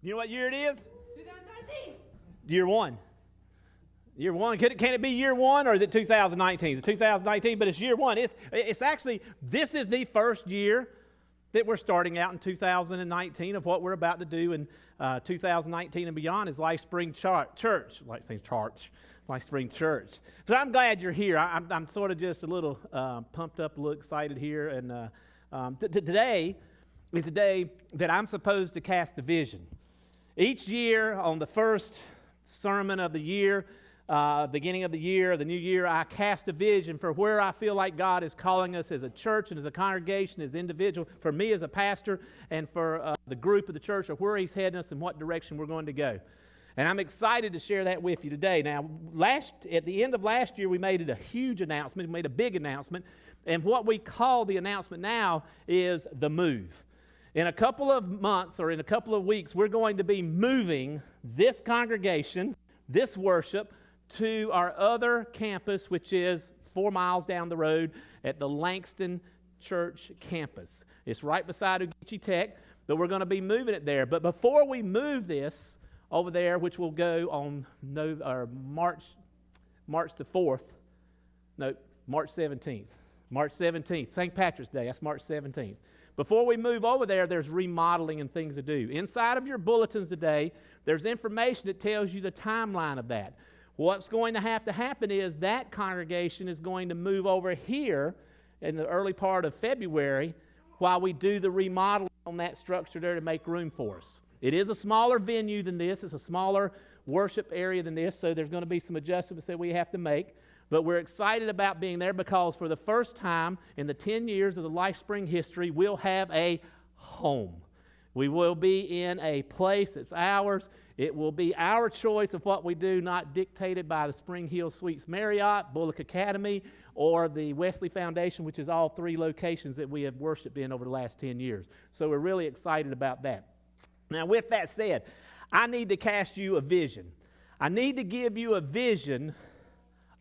You know what year it is? 2019. Year one. Year one. Can it be year one, or is it 2019? It's 2019, but it's year one. It's actually, this is the first year that we're starting out in 2019 of what we're about to do in 2019 and beyond is LifeSpring Church. LifeSpring Church. So I'm glad you're here. I'm sort of just a little pumped up, a little excited here. And today is the day that I'm supposed to cast a vision. Each year on the first sermon of the year, beginning of the year, the new year, I cast a vision for where I feel like God is calling us as a church and as a congregation, as individual, for me as a pastor, and for the group of the church, of where He's heading us and what direction we're going to go. And I'm excited to share that with you today. Now, at the end of last year, we made it a huge announcement. We made a big announcement. And what we call the announcement now is the move. In a couple of months or in a couple of weeks, we're going to be moving this congregation, this worship, to our other campus, which is 4 miles down the road at the Langston Church campus. It's right beside Ogeechee Tech, but we're going to be moving it there. But before we move this over there, which will go on March the 4th, no, March 17th. March 17th, St. Patrick's Day, that's March 17th. Before we move over there, there's remodeling and things to do. Inside of your bulletins today, there's information that tells you the timeline of that. What's going to happen is that congregation is going to move over here in the early part of February while we do the remodeling on that structure there to make room for us. It is a smaller venue than this. It's a smaller worship area than this, so there's going to be some adjustments that we have to make. But we're excited about being there because for the first time in the 10 years of the LifeSpring history, we'll have a home. We will be in a place that's ours. It will be our choice of what we do, not dictated by the Spring Hill Suites Marriott, Bullock Academy, or the Wesley Foundation, which is all 3 locations that we have worshiped in over the last 10 years. So we're really excited about that. Now, with that said, I need to cast you a vision. I need to give you a vision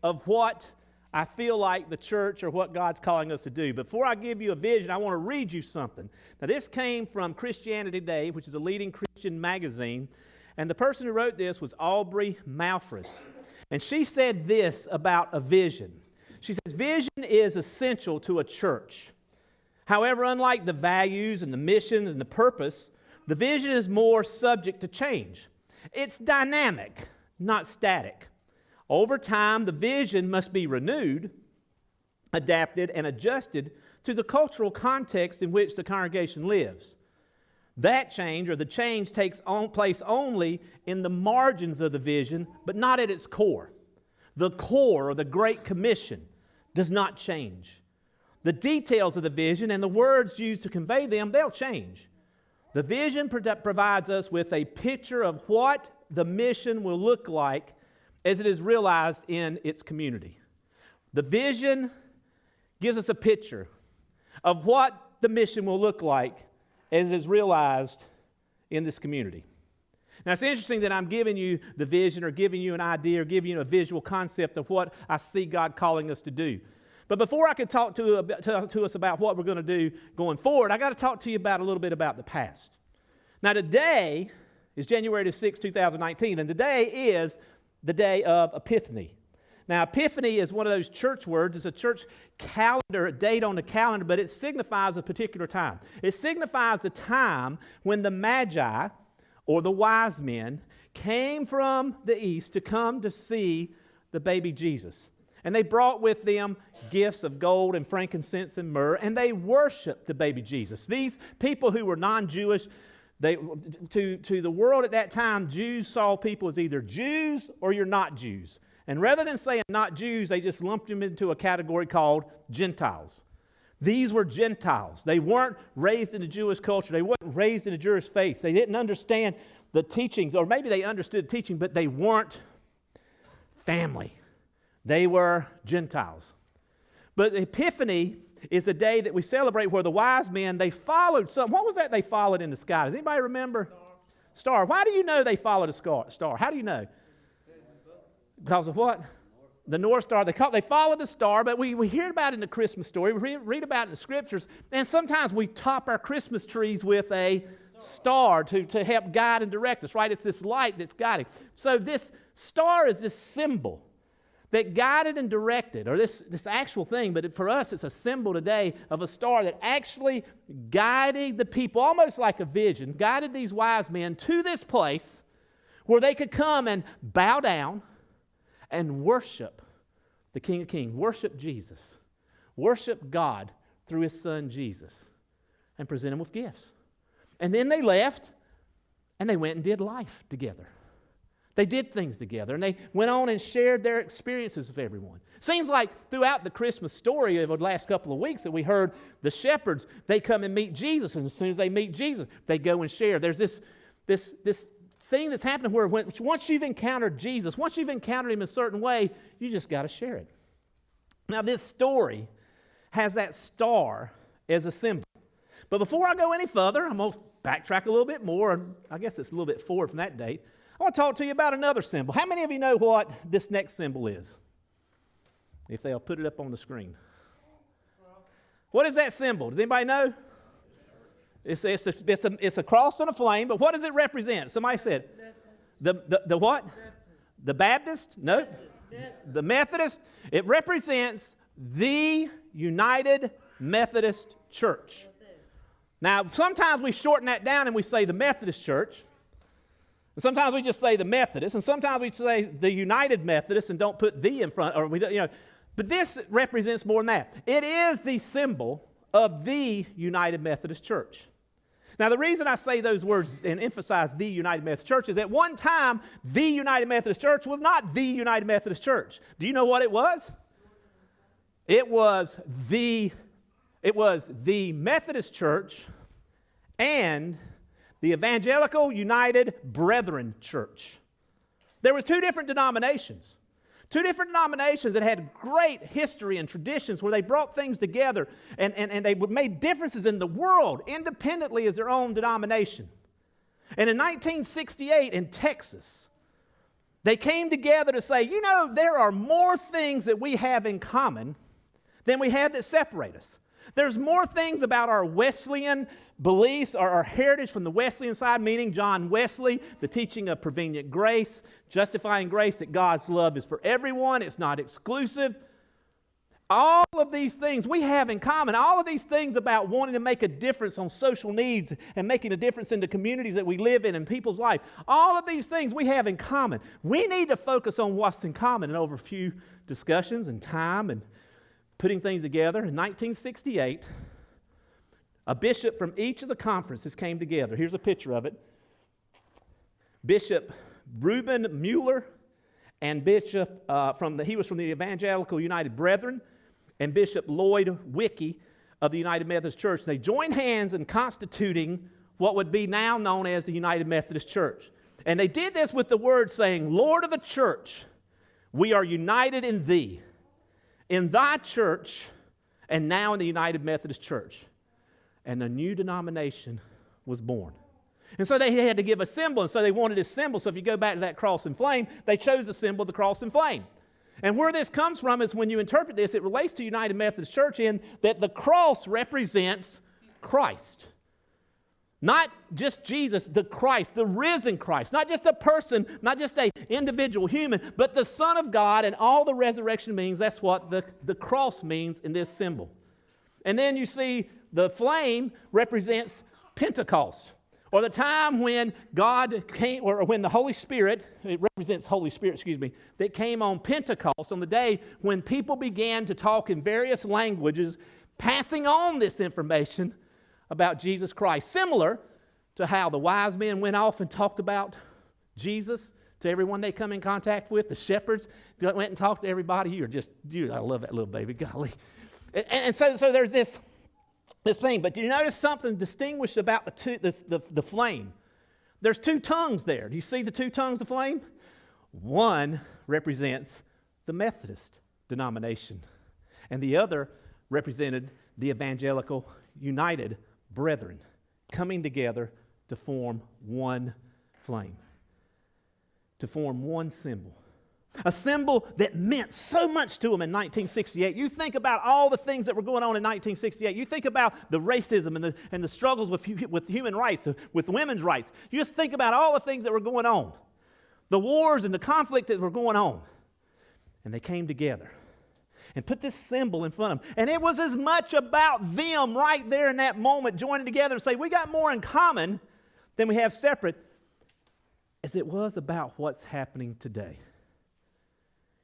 of what I feel like the church or what God's calling us to do. Before I give you a vision, I want to read you something. Now, this came from Christianity Today, which is a leading Christian magazine, and the person who wrote this was Aubrey Malphras. And she said this about a vision. She says, vision is essential to a church. However, unlike the values and the mission and the purpose, the vision is more subject to change. It's dynamic, not static. Over time, the vision must be renewed, adapted, and adjusted to the cultural context in which the congregation lives. That change, or the change, takes place only in the margins of the vision, but not at its core. The core, or the Great Commission, does not change. The details of the vision and the words used to convey them, they'll change. The vision provides us with a picture of what the mission will look like as it is realized in its community. The vision gives us a picture of what the mission will look like as it is realized in this community. Now, it's interesting that I'm giving you the vision or giving you an idea or giving you a visual concept of what I see God calling us to do. But before I can talk to us about what we're going to do going forward, I got to talk to you about a little bit about the past. Now, today is January 6, 2019, and today is the day of Epiphany. Now, Epiphany is one of those church words. It's a church calendar, a date on the calendar, but it signifies a particular time. It signifies the time when the Magi, or the wise men, came from the east to come to see the baby Jesus. And they brought with them gifts of gold and frankincense and myrrh, and they worshiped the baby Jesus. These people who were non-Jewish, to the world at that time, Jews saw people as either Jews or you're not Jews. And rather than saying not Jews, they just lumped them into a category called Gentiles. These were Gentiles. They weren't raised in the Jewish culture. They weren't raised in the Jewish faith. They didn't understand the teachings, or maybe they understood teaching, but they weren't family. They were Gentiles. But Epiphany is the day that we celebrate where the wise men, they followed something. What was that they followed in the sky? Does anybody remember? Star. Why do you know they followed a star? How do you know? Because of what? The North Star. They followed the star, but we hear about it in the Christmas story. We read about it in the Scriptures, and sometimes we top our Christmas trees with a Star to help guide and direct us, right? It's this light that's guiding. So this star is this symbol that guided and directed, or this actual thing, but for us it's a symbol today of a star that actually guided the people, almost like a vision, guided these wise men to this place where they could come and bow down and worship the King of Kings, worship Jesus, worship God through His Son Jesus, and present Him with gifts. And then they left, and they went and did life together. They did things together, and they went on and shared their experiences with everyone. Seems like throughout the Christmas story over the last couple of weeks that we heard the shepherds, they come and meet Jesus, and as soon as they meet Jesus, they go and share. There's this thing that's happening where once you've encountered Jesus, once you've encountered Him in a certain way, you just got to share it. Now, this story has that star as a symbol. But before I go any further, I'm going to backtrack a little bit more, and I guess it's a little bit forward from that date. I want to talk to you about another symbol. How many of you know what this next symbol is? If they'll put it up on the screen. What is that symbol? Does anybody know? It's a cross and a flame, but what does it represent? Somebody said. The what? The Baptist? No. The Methodist. It represents the United Methodist Church. Now, sometimes we shorten that down and we say the Methodist Church. And sometimes we just say the Methodist, and sometimes we say the United Methodist and don't put the in front, or we don't, But this represents more than that. It is the symbol of the United Methodist Church. Now, the reason I say those words and emphasize the United Methodist Church is at one time, the United Methodist Church was not the United Methodist Church. Do you know what it was? It was the Methodist Church and the Evangelical United Brethren Church. There was two different denominations. Two different denominations that had great history and traditions where they brought things together and they made differences in the world independently as their own denomination. And in 1968 in Texas, they came together to say, there are more things that we have in common than we have that separate us. There's more things about our Wesleyan beliefs, our heritage from the Wesleyan side, meaning John Wesley, the teaching of prevenient grace, justifying grace, that God's love is for everyone, it's not exclusive. All of these things we have in common. All of these things about wanting to make a difference on social needs and making a difference in the communities that we live in people's life. All of these things we have in common. We need to focus on what's in common. And over a few discussions and time and putting things together, in 1968, a bishop from each of the conferences came together. Here's a picture of it. Bishop Reuben Mueller and Bishop he was from the Evangelical United Brethren, and Bishop Lloyd Wickey of the United Methodist Church. They joined hands in constituting what would be now known as the United Methodist Church. And they did this with the word saying, Lord of the church, we are united in thee, in thy church, and now in the United Methodist Church. And a new denomination was born. And so they had to give a symbol, and so they wanted a symbol. So if you go back to that cross and flame, they chose the symbol of the cross and flame. And where this comes from is when you interpret this, it relates to United Methodist Church in that the cross represents Christ. Not just Jesus, the Christ, the risen Christ. Not just a person, not just an individual human, but the Son of God, and all the resurrection means. That's what the cross means in this symbol. And then you see the flame represents Pentecost, or the time when God came, or when the Holy Spirit, it represents Holy Spirit, that came on Pentecost, on the day when people began to talk in various languages, passing on this information about Jesus Christ. Similar to how the wise men went off and talked about Jesus to everyone they come in contact with. The shepherds went and talked to everybody. I love that little baby, golly. And so there's this thing. But do you notice something distinguished about the flame? There's two tongues there. Do you see the two tongues of flame? One represents the Methodist denomination, and the other represented the Evangelical United Brethren, coming together to form one flame, to form one symbol, A symbol that meant so much to them in 1968. You think about all the things that were going on in 1968. You think about the racism and the struggles with human rights, with women's rights. You just think about all the things that were going on. The wars and the conflict that were going on. And they came together and put this symbol in front of them. And it was as much about them right there in that moment joining together and say, we got more in common than we have separate, as it was about what's happening today.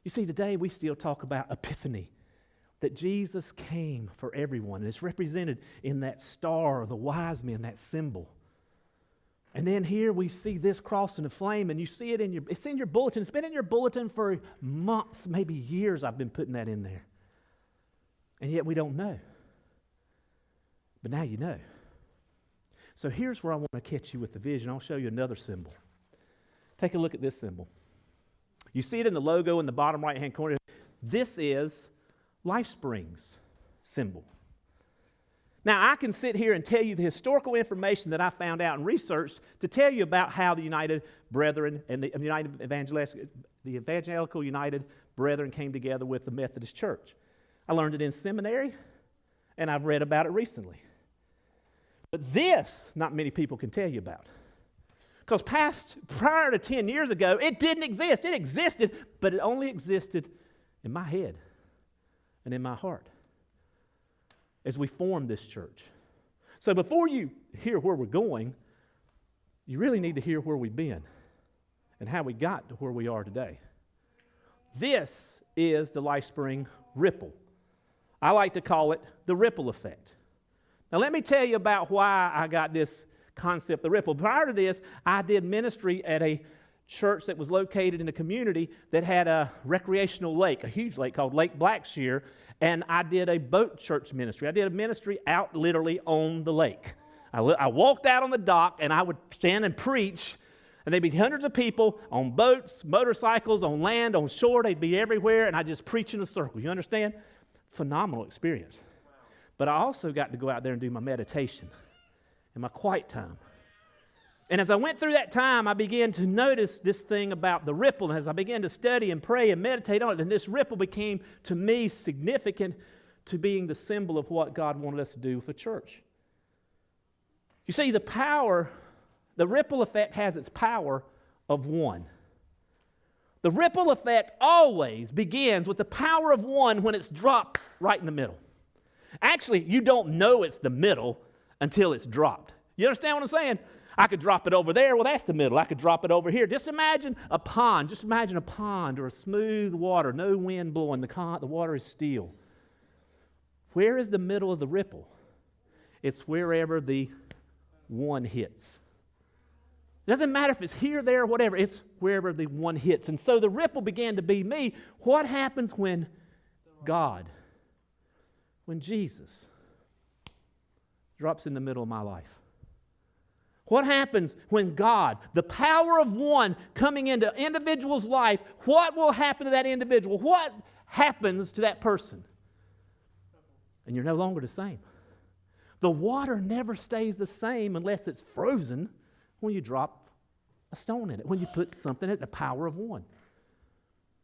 You see, today we still talk about Epiphany, that Jesus came for everyone. And it's represented in that star, the wise men, that symbol. And then here we see this cross in the flame, and you see it it's in your bulletin. It's been in your bulletin for months, maybe years I've been putting that in there. And yet we don't know. But now you know. So here's where I want to catch you with the vision. I'll show you another symbol. Take a look at this symbol. You see it in the logo in the bottom right-hand corner. This is LifeSpring's symbol. Now, I can sit here and tell you the historical information that I found out and researched to tell you about how the United Brethren and the Evangelical United Brethren came together with the Methodist Church. I learned it in seminary, and I've read about it recently. But this, not many people can tell you about. Because prior to 10 years ago, it didn't exist. It existed, but it only existed in my head and in my heart as we formed this church. So before you hear where we're going, you really need to hear where we've been and how we got to where we are today. This is the LifeSpring ripple. I like to call it the ripple effect. Now let me tell you about why I got this concept, the ripple. Prior to this, I did ministry at a church that was located in a community that had a recreational lake, a huge lake called Lake Blackshear, and I did a boat church ministry. I did a ministry out literally on the lake. I walked out on the dock, and I would stand and preach, and there'd be hundreds of people on boats, motorcycles, on land, on shore. They'd be everywhere, and I just preach in a circle. You understand? Phenomenal experience. But I also got to go out there and do my meditation in my quiet time. And as I went through that time, I began to notice this thing about the ripple. And as I began to study and pray and meditate on it, and this ripple became, to me, significant to being the symbol of what God wanted us to do for church. You see, the ripple effect has its power of one. The ripple effect always begins with the power of one when it's dropped right in the middle. Actually, you don't know it's the middle until it's dropped. You understand what I'm saying? I could drop it over there. Well, that's the middle. I could drop it over here. Just imagine a pond. Just imagine a pond or a smooth water, no wind blowing. The water is still. Where is the middle of the ripple? It's wherever the one hits. It doesn't matter if it's here, there, or whatever. It's wherever the one hits. And so the ripple began to be me. What happens when God, when Jesus drops in the middle of my life? What happens when God, the power of one coming into an individual's life, what will happen to that individual? What happens to that person? And you're no longer the same. The water never stays the same unless it's frozen when you drop a stone in it, when you put something at the power of one.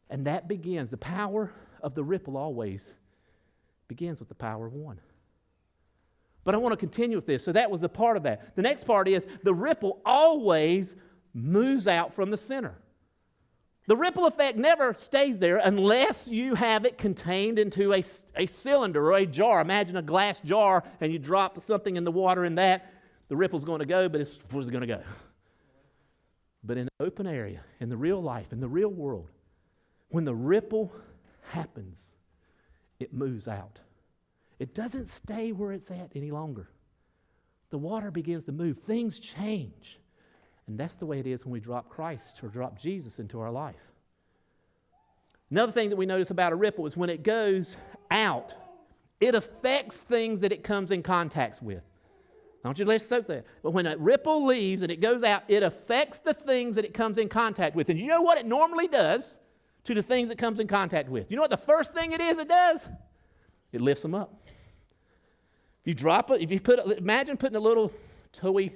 And that begins, the power of the ripple always begins with the power of one. But I want to continue with this. So that was the part of that. The next part is the ripple always moves out from the center. The ripple effect never stays there unless you have it contained into a cylinder or a jar. Imagine a glass jar and you drop something in the water in that. The ripple's going to go, but where's it going to go? But in the open area, in the real life, in the real world, when the ripple happens, it moves out. It doesn't stay where it's at any longer. The water begins to move. Things change. And that's the way it is when we drop Christ or drop Jesus into our life. Another thing that we notice about a ripple is when it goes out, it affects things that it comes in contact with. I want you to let us soak that. But when a ripple leaves and it goes out, it affects the things that it comes in contact with. And you know what it normally does to the things it comes in contact with? You know what the first thing it does? It lifts them up. If you drop it, imagine putting a little toy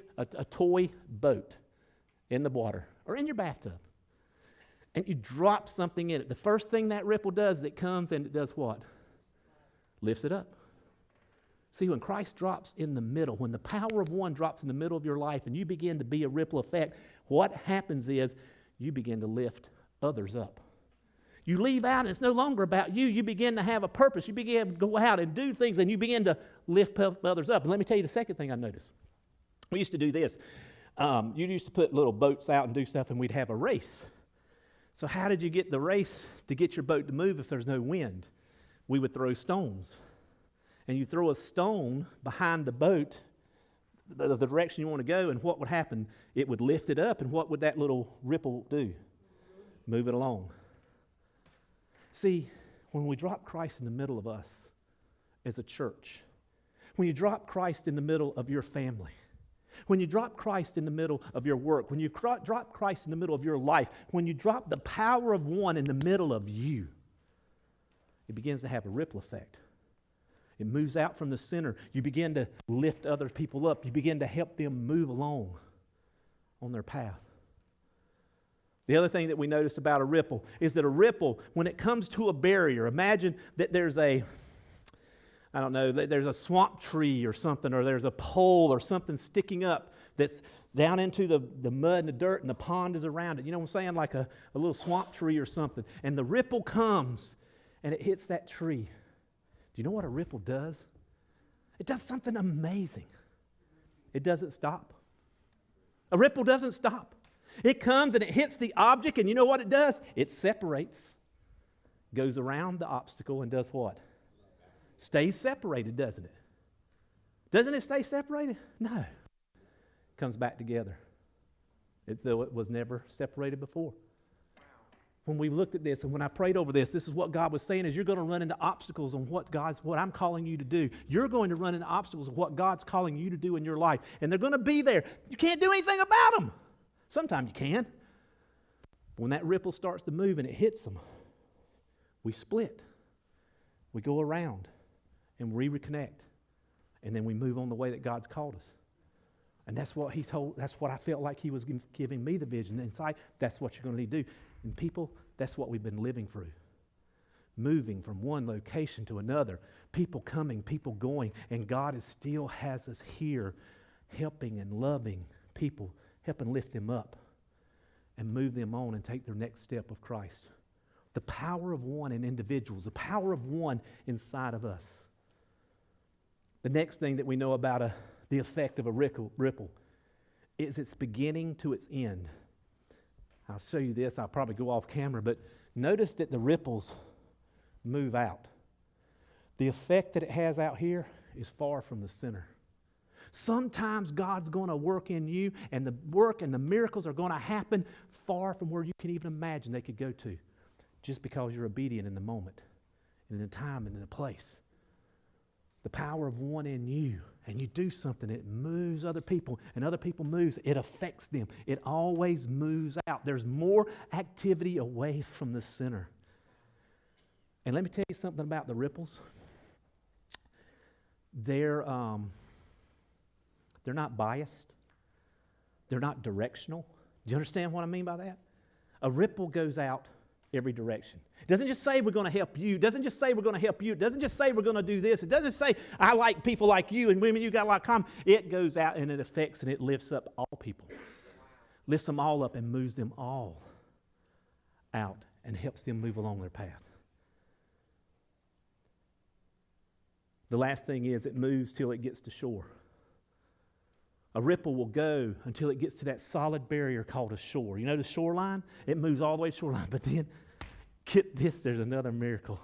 boat in the water or in your bathtub. and you drop something in it. The first thing that ripple does is it comes and it does what? Lifts it up. See, when Christ drops in the middle, when the power of one drops in the middle of your life and you begin to be a ripple effect, what happens is you begin to lift others up. You leave out and it's no longer about you. You begin to have a purpose. You begin to go out and do things and you begin to lift others up. And let me tell you the second thing I noticed. We used to do this. You used to put little boats out and do stuff and we'd have a race. So how did you get the race to get your boat to move if there's no wind? We would throw stones. And you throw a stone behind the boat, the direction you want to go, and what would happen? It would lift it up, and what would that little ripple do? Move it along. See, when we drop Christ in the middle of us as a church, when you drop Christ in the middle of your family, when you drop Christ in the middle of your work, when you drop Christ in the middle of your life, when you drop the power of one in the middle of you, it begins to have a ripple effect. It moves out from the center. You begin to lift other people up. You begin to help them move along on their path. The other thing that we noticed about a ripple is that a ripple, when it comes to a barrier, imagine that there's a swamp tree or something, or there's a pole or something sticking up that's down into the mud and the dirt and the pond is around it. You know what I'm saying? Like a little swamp tree or something. And the ripple comes and it hits that tree. Do you know what a ripple does? It does something amazing. It doesn't stop. A ripple doesn't stop. It comes and it hits the object, and you know what it does? It separates, goes around the obstacle, and does what? Stays separated, doesn't it? Doesn't it stay separated? No. It comes back together, though it was never separated before. When we looked at this and when I prayed over this, this is what God was saying is you're going to run into obstacles on what I'm calling you to do. You're going to run into obstacles of what God's calling you to do in your life. And they're going to be there. You can't do anything about them. Sometimes you can. When that ripple starts to move and it hits them, we split. We go around and we reconnect. And then we move on the way that God's called us. And that's what I felt like he was giving me the vision inside. That's what you're going to need to do. And people, that's what we've been living through. Moving from one location to another. People coming, people going. And God still has us here helping and loving people, helping lift them up and move them on and take their next step of Christ. The power of one in individuals, the power of one inside of us. The next thing that we know about the effect of a ripple is its beginning to its end. I'll show you this. I'll probably go off camera, but notice that the ripples move out. The effect that it has out here is far from the center. Sometimes God's going to work in you, and the work and the miracles are going to happen far from where you can even imagine they could go to, just because you're obedient in the moment, in the time, and in the place. The power of one in you, and you do something, it moves other people, and other people moves, it affects them. It always moves out. There's more activity away from the center. And let me tell you something about the ripples. They're not biased. They're not directional. Do you understand what I mean by that? A ripple goes out every direction. It doesn't just say we're going to help you. It doesn't just say we're going to help you. It doesn't just say we're going to do this. It doesn't say I like people like you and women you got a lot of common. It goes out and it affects and it lifts up all people. Lifts them all up and moves them all out and helps them move along their path. The last thing is it moves till it gets to shore. A ripple will go until it gets to that solid barrier called a shore. You know the shoreline? It moves all the way to the shoreline. But then, get this, there's another miracle.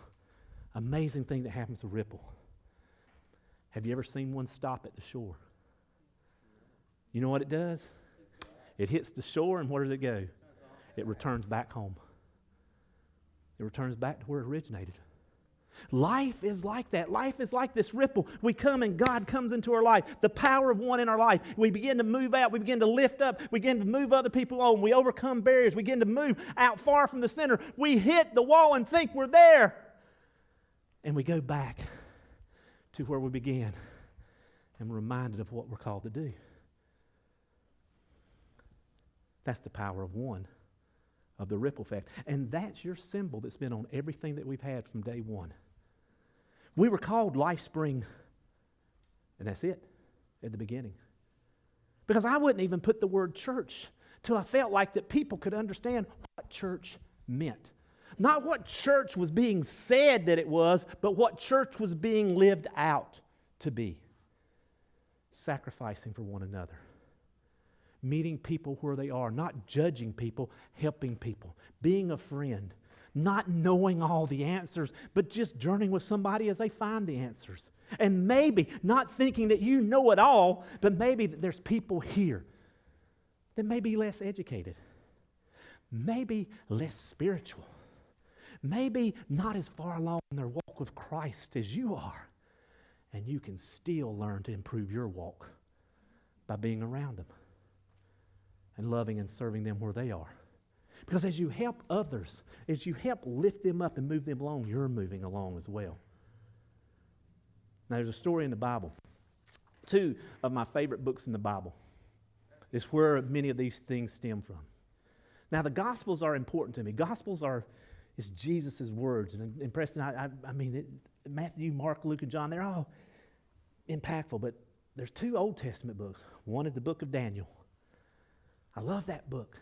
Amazing thing that happens to ripple. Have you ever seen one stop at the shore? You know what it does? It hits the shore, and where does it go? It returns back home. It returns back to where it originated. Life is like that. Life is like this ripple. We come and God comes into our life. The power of one in our life. We begin to move out. We begin to lift up. We begin to move other people on. We overcome barriers. We begin to move out far from the center. We hit the wall and think we're there. And we go back to where we began and we're reminded of what we're called to do. That's the power of one of the ripple effect. And that's your symbol that's been on everything that we've had from day one. We were called LifeSpring, and that's it at the beginning. Because I wouldn't even put the word church till I felt like that people could understand what church meant. Not what church was being said that it was, but what church was being lived out to be. Sacrificing for one another. Meeting people where they are, not judging people, helping people. Being a friend. Not knowing all the answers, but just journeying with somebody as they find the answers. And maybe not thinking that you know it all, but maybe that there's people here that may be less educated. Maybe less spiritual. Maybe not as far along in their walk with Christ as you are. And you can still learn to improve your walk by being around them and loving and serving them where they are. Because as you help others, as you help lift them up and move them along, you're moving along as well. Now, there's a story in the Bible. 2 of my favorite books in the Bible is where many of these things stem from. Now, the Gospels are important to me. Gospels is Jesus' words. And Preston, I mean, Matthew, Mark, Luke, and John, they're all impactful. But there's 2 Old Testament books. One is the book of Daniel. I love that book.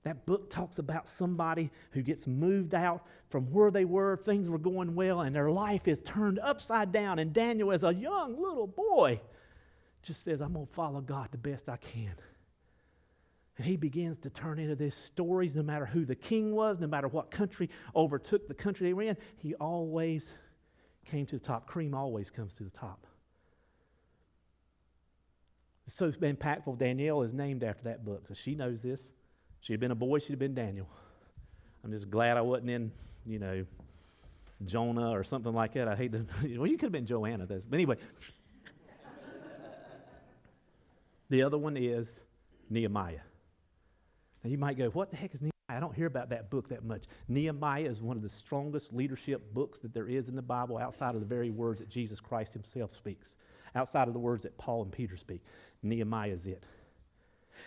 That book talks about somebody who gets moved out from where they were, things were going well, and their life is turned upside down. And Daniel, as a young little boy, just says, I'm going to follow God the best I can. And he begins to turn into these stories, no matter who the king was, no matter what country overtook the country they were in, he always came to the top. Cream always comes to the top. It's so impactful. Danielle is named after that book. So she knows this. She'd have been a boy, she'd have been Daniel. I'm just glad I wasn't in, Jonah or something like that. I hate to, well, you could have been Joanna. But anyway. The other one is Nehemiah. Now you might go, what the heck is Nehemiah? I don't hear about that book that much. Nehemiah is one of the strongest leadership books that there is in the Bible outside of the very words that Jesus Christ himself speaks. Outside of the words that Paul and Peter speak. Nehemiah is it.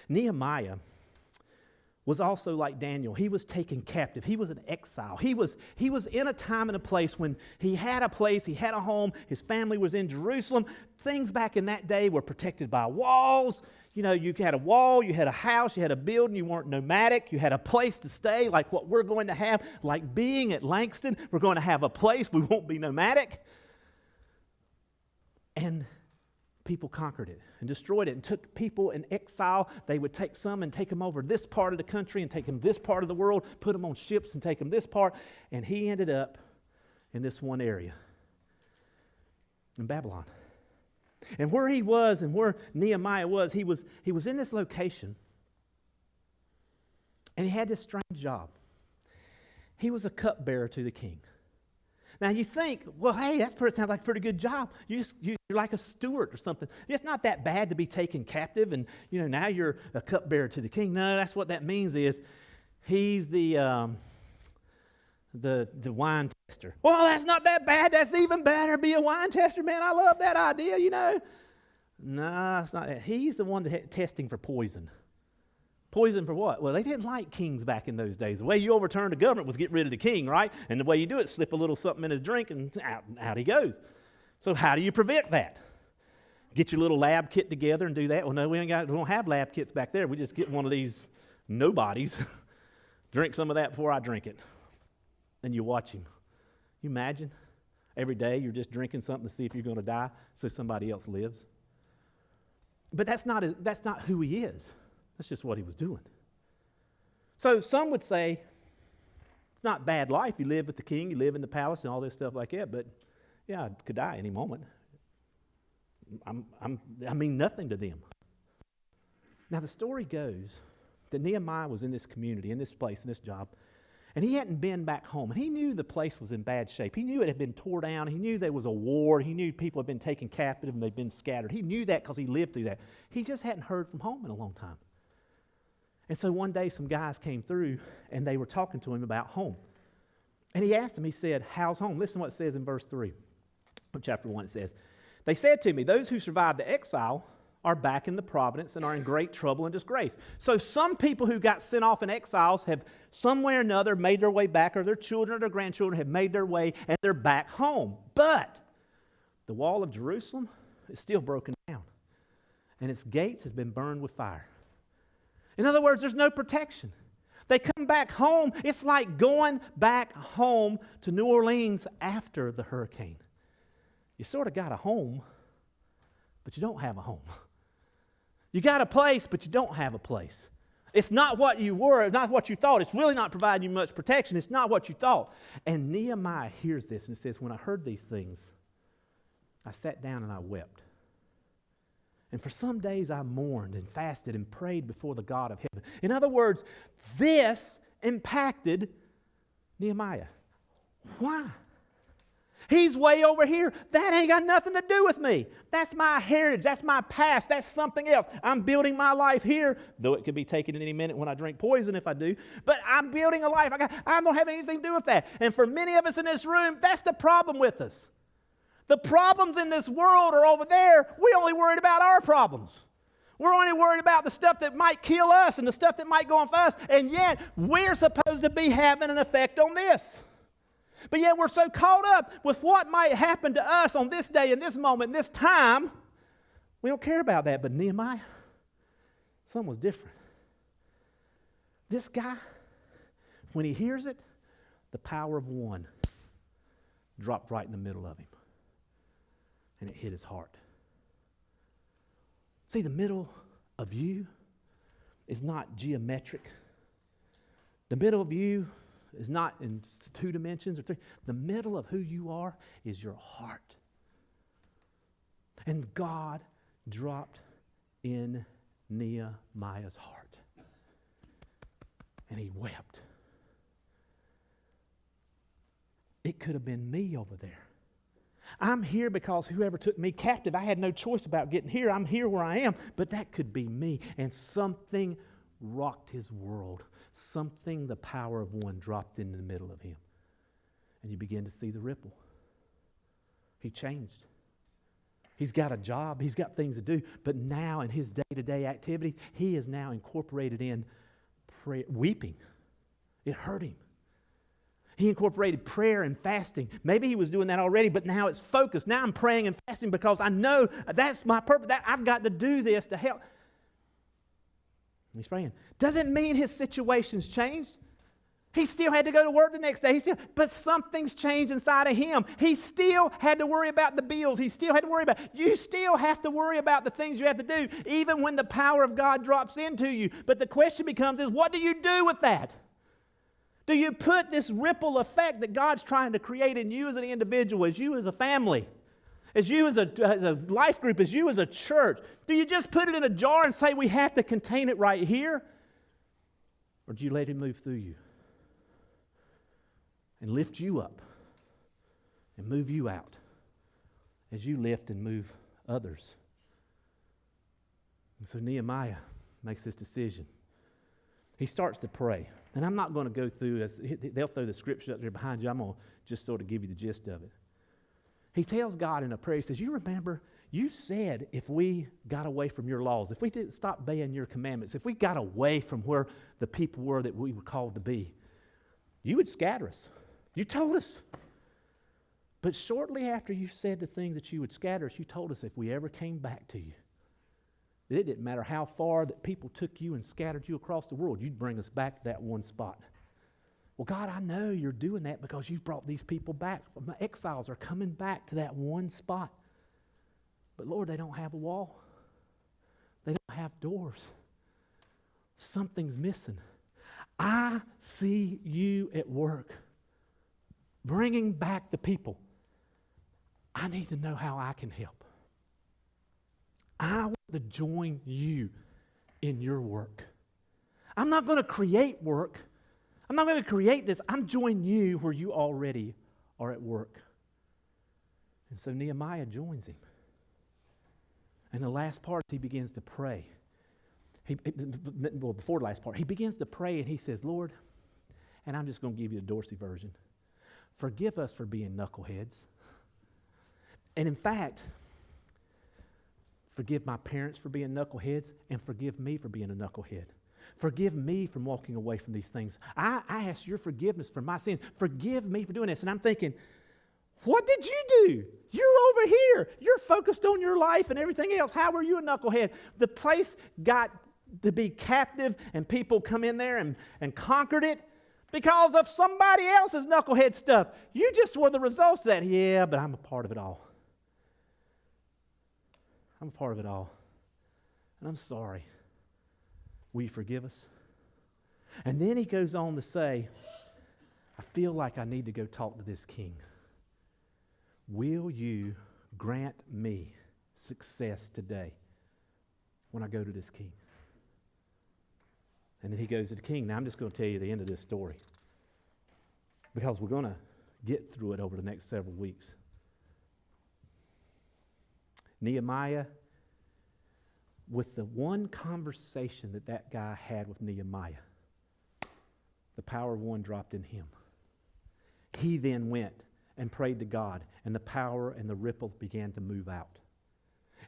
Nehemiah was also like Daniel. He was taken captive. He was an exile. He was in a time and a place when he had a place, he had a home, his family was in Jerusalem. Things back in that day were protected by walls. You had a wall, you had a house, you had a building, you weren't nomadic, you had a place to stay like what we're going to have, like being at Langston. We're going to have a place, we won't be nomadic. And people conquered it and destroyed it and took people in exile. They would take some and take them over this part of the country and take them this part of the world, put them on ships and take them this part. And he ended up in this one area, in Babylon. And where he was and where Nehemiah was, he was in this location. And he had this strange job. He was a cupbearer to the king. Now you think, well, hey, sounds like a pretty good job. You're like a steward or something. It's not that bad to be taken captive and, now you're a cupbearer to the king. No, that's what that means is he's the wine tester. Well, that's not that bad. That's even better. Be a wine tester, man. I love that idea, No, it's not that. He's the one testing for poison. Poison for what? Well, they didn't like kings back in those days. The way you overturned the government was get rid of the king, right? And the way you do it, slip a little something in his drink and out he goes. So how do you prevent that? Get your little lab kit together and do that? Well, no, we don't have lab kits back there. We just get one of these nobodies. Drink some of that before I drink it. And you watch him. You imagine? Every day you're just drinking something to see if you're going to die so somebody else lives. But that's not who he is. That's just what he was doing. So some would say, it's not bad life. You live with the king, you live in the palace and all this stuff like that, but yeah, I could die any moment. I mean nothing to them. Now the story goes that Nehemiah was in this community, in this place, in this job, and he hadn't been back home. And he knew the place was in bad shape. He knew it had been torn down. He knew there was a war. He knew people had been taken captive and they'd been scattered. He knew that because he lived through that. He just hadn't heard from home in a long time. And so one day some guys came through and they were talking to him about home. And he asked them, he said, how's home? Listen to what it says in verse 3 of chapter 1. It says, they said to me, those who survived the exile are back in the providence and are in great trouble and disgrace. So some people who got sent off in exiles have some way or another made their way back, or their children or their grandchildren have made their way, and they're back home. But the wall of Jerusalem is still broken down, and its gates has been burned with fire. In other words, there's no protection. They come back home. It's like going back home to New Orleans after the hurricane. You sort of got a home, but you don't have a home. You got a place, but you don't have a place. It's not what you were, it's not what you thought. It's really not providing you much protection. It's not what you thought. And Nehemiah hears this and says, when I heard these things, I sat down and I wept. And for some days I mourned and fasted and prayed before the God of heaven. In other words, this impacted Nehemiah. Why? He's way over here. That ain't got nothing to do with me. That's my heritage. That's my past. That's something else. I'm building my life here, though it could be taken in any minute when I drink poison if I do. But I'm building a life. I don't have anything to do with that. And for many of us in this room, that's the problem with us. The problems in this world are over there. We only worried about our problems. We're only worried about the stuff that might kill us and the stuff that might go on for us. And yet, we're supposed to be having an effect on this. But yet we're so caught up with what might happen to us on this day, in this moment, in this time, we don't care about that. But Nehemiah, something was different. This guy, when he hears it, the power of one dropped right in the middle of him. And it hit his heart. See, the middle of you is not geometric. The middle of you is not in 2 dimensions or 3. The middle of who you are is your heart. And God dropped in Nehemiah's heart. And he wept. It could have been me over there. I'm here because whoever took me captive, I had no choice about getting here. I'm here where I am. But that could be me. And something rocked his world. Something, the power of one, dropped in the middle of him. And you begin to see the ripple. He changed. He's got a job. He's got things to do. But now in his day-to-day activity, he is now incorporated in prayer, weeping. It hurt him. He incorporated prayer and fasting. Maybe he was doing that already, but now it's focused. Now I'm praying and fasting because I know that's my purpose. That I've got to do this to help. He's praying. Doesn't mean his situation's changed. He still had to go to work the next day. But something's changed inside of him. He still had to worry about the bills. He still had to worry about. You still have to worry about the things you have to do, even when the power of God drops into you. But the question becomes is, what do you do with that? Do you put this ripple effect that God's trying to create in you as an individual, as you as a family, as you as a life group, as you as a church? Do you just put it in a jar and say we have to contain it right here? Or do you let Him move through you and lift you up and move you out as you lift and move others? And so Nehemiah makes this decision. He starts to pray. And I'm not going to go through this. They'll throw the scripture up there behind you. I'm going to just sort of give you the gist of it. He tells God in a prayer, he says, you remember, you said if we got away from your laws, if we didn't stop obeying your commandments, if we got away from where the people were that we were called to be, you would scatter us. You told us. But shortly after you said the things that you would scatter us, you told us if we ever came back to you, it didn't matter how far that people took you and scattered you across the world, you'd bring us back to that one spot. Well, God, I know you're doing that because you've brought these people back. My exiles are coming back to that one spot. But Lord, they don't have a wall. They don't have doors. Something's missing. I see you at work, bringing back the people. I need to know how I can help. I want to join you in your work. I'm not going to create work. I'm not going to create this. I'm joining you where you already are at work. And so Nehemiah joins him. And the last part, he begins to pray. Before the last part, he begins to pray and he says, Lord, and I'm just going to give you the Dorsey version, forgive us for being knuckleheads. And in fact, Forgive my parents for being knuckleheads, and forgive me for being a knucklehead. Forgive me from walking away from these things. I ask your forgiveness for my sins. Forgive me for doing this. And I'm thinking, what did you do? You're over here. You're focused on your life and everything else. How are you a knucklehead? The place got to be captive, and people come in there and conquered it because of somebody else's knucklehead stuff. You just were the results of that. Yeah, but I'm a part of it all. I'm a part of it all. And I'm sorry. Will you forgive us? And then he goes on to say, I feel like I need to go talk to this king. Will you grant me success today when I go to this king? And then he goes to the king. Now I'm just going to tell you the end of this story, because we're going to get through it over the next several weeks. Nehemiah, with the one conversation that guy had with Nehemiah, the power of one dropped in him. He then went and prayed to God, and the power and the ripple began to move out.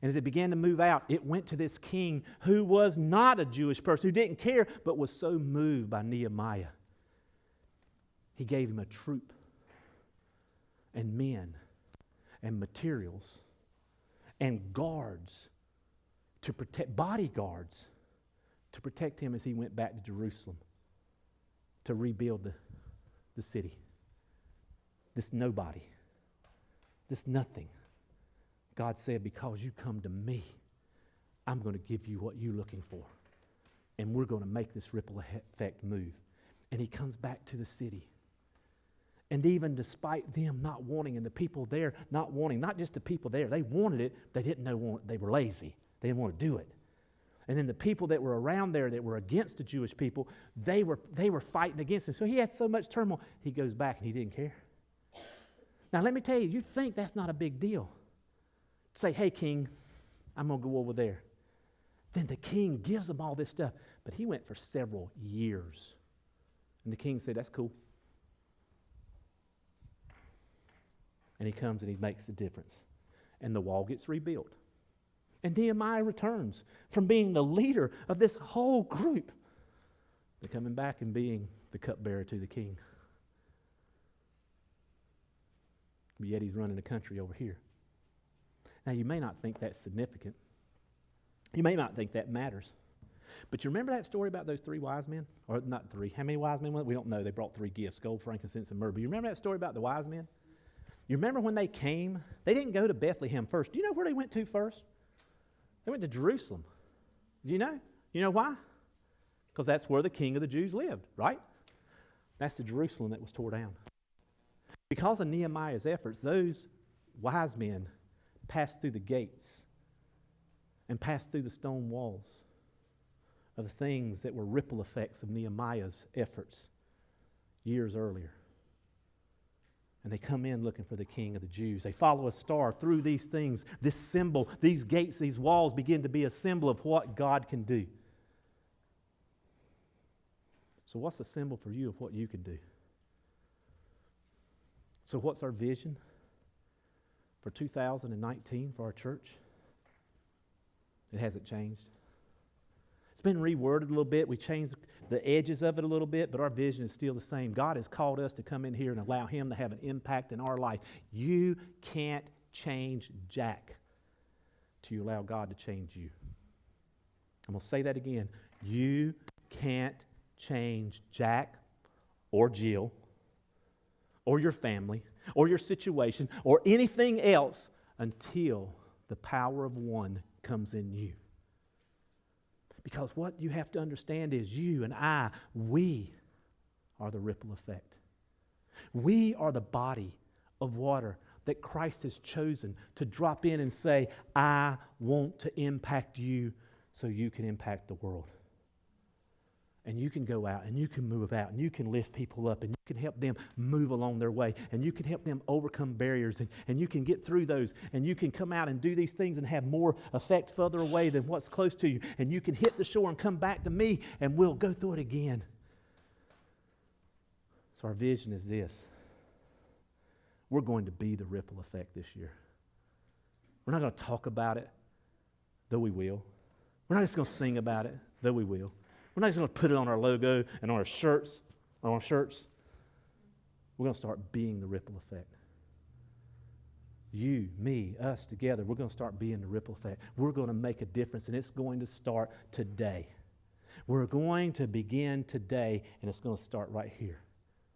And as it began to move out, it went to this king who was not a Jewish person, who didn't care, but was so moved by Nehemiah. He gave him a troop and men and materials and guards to protect, bodyguards to protect him as he went back to Jerusalem to rebuild the city. This nobody, this nothing. God said, because you come to me, I'm going to give you what you're looking for. And we're going to make this ripple effect move. And he comes back to the city. And even despite them not wanting, and the people there not wanting, not just the people there, they wanted it, they didn't know, they were lazy. They didn't want to do it. And then the people that were around there that were against the Jewish people, they were fighting against him. So he had so much turmoil. He goes back and he didn't care. Now let me tell you, you think that's not a big deal. Say, hey, king, I'm going to go over there. Then the king gives him all this stuff. But he went for several years. And the king said, that's cool. And he comes and he makes a difference. And the wall gets rebuilt. And Nehemiah returns from being the leader of this whole group to coming back and being the cupbearer to the king. But yet he's running the country over here. Now, you may not think that's significant. You may not think that matters. But you remember that story about those 3 wise men? Or not 3. How many wise men? We don't know. They brought 3 gifts, gold, frankincense, and myrrh. But you remember that story about the wise men? You remember when they came? They didn't go to Bethlehem first. Do you know where they went to first? They went to Jerusalem. Do you know? You know why? Because that's where the king of the Jews lived, right? That's the Jerusalem that was tore down. Because of Nehemiah's efforts, those wise men passed through the gates and passed through the stone walls of the things that were ripple effects of Nehemiah's efforts years earlier. And they come in looking for the king of the Jews. They follow a star through these things. This symbol, these gates, these walls begin to be a symbol of what God can do. So what's the symbol for you of what you can do? So what's our vision for 2019 for our church? It hasn't changed. It's been reworded a little bit. We changed the edges of it a little bit, but our vision is still the same. God has called us to come in here and allow Him to have an impact in our life. You can't change Jack till you allow God to change you. I'm going to say that again. You can't change Jack or Jill or your family or your situation or anything else until the power of one comes in you. Because what you have to understand is you and I, we are the ripple effect. We are the body of water that Christ has chosen to drop in and say, I want to impact you so you can impact the world. And you can go out and you can move out and you can lift people up and you can help them move along their way and you can help them overcome barriers and you can get through those and you can come out and do these things and have more effect further away than what's close to you, and you can hit the shore and come back to me and we'll go through it again. So our vision is this. We're going to be the ripple effect this year. We're not going to talk about it. though we will. We're not just going to sing about it, though we will. We're not just going to put it on our logo and on our shirts. We're going to start being the ripple effect. You, me, us together, we're going to start being the ripple effect. We're going to make a difference, and it's going to start today. We're going to begin today, and it's going to start right here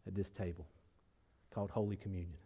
at this table called Holy Communion.